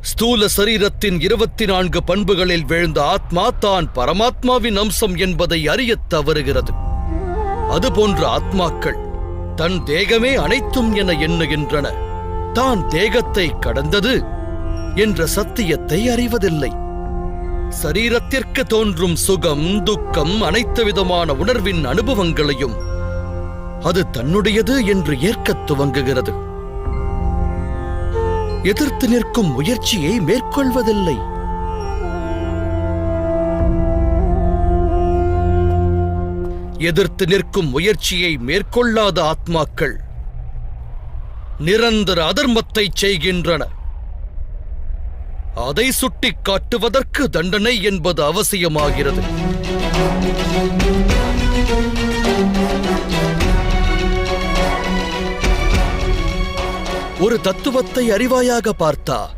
ஸ்தூல சரீரத்தின் 24 பண்புகளில் வீழ்ந்த ஆத்மா தான் பரமாத்மாவின் அம்சம் என்பதை அறியத் தவறுகிறது. அதுபோன்ற ஆத்மாக்கள் தன் தேகமே அனைத்தும் என எண்ணுகின்றன. தான் தேகத்தை கடந்தது என்ற சத்தியத்தை அறிவதில்லை. சரீரத்திற்கு தோன்றும் சுகம், துக்கம், அனைத்து விதமான உணர்வின் அனுபவங்களையும் அது தன்னுடையது என்று ஏற்கத் துவங்குகிறது. எதிர்த்து நிற்கும் முயற்சியை மேற்கொள்வதில்லை. எதிர்த்து நிற்கும் முயற்சியை மேற்கொள்ளாத ஆத்மாக்கள் நிரந்தர அதர்மத்தை செய்கின்றன. அதை சுட்டிக் காட்டுவதற்கு தண்டனை என்பது அவசியமாகிறது. ஒரு தத்துவத்தை அறிவாயாக பார்த்தா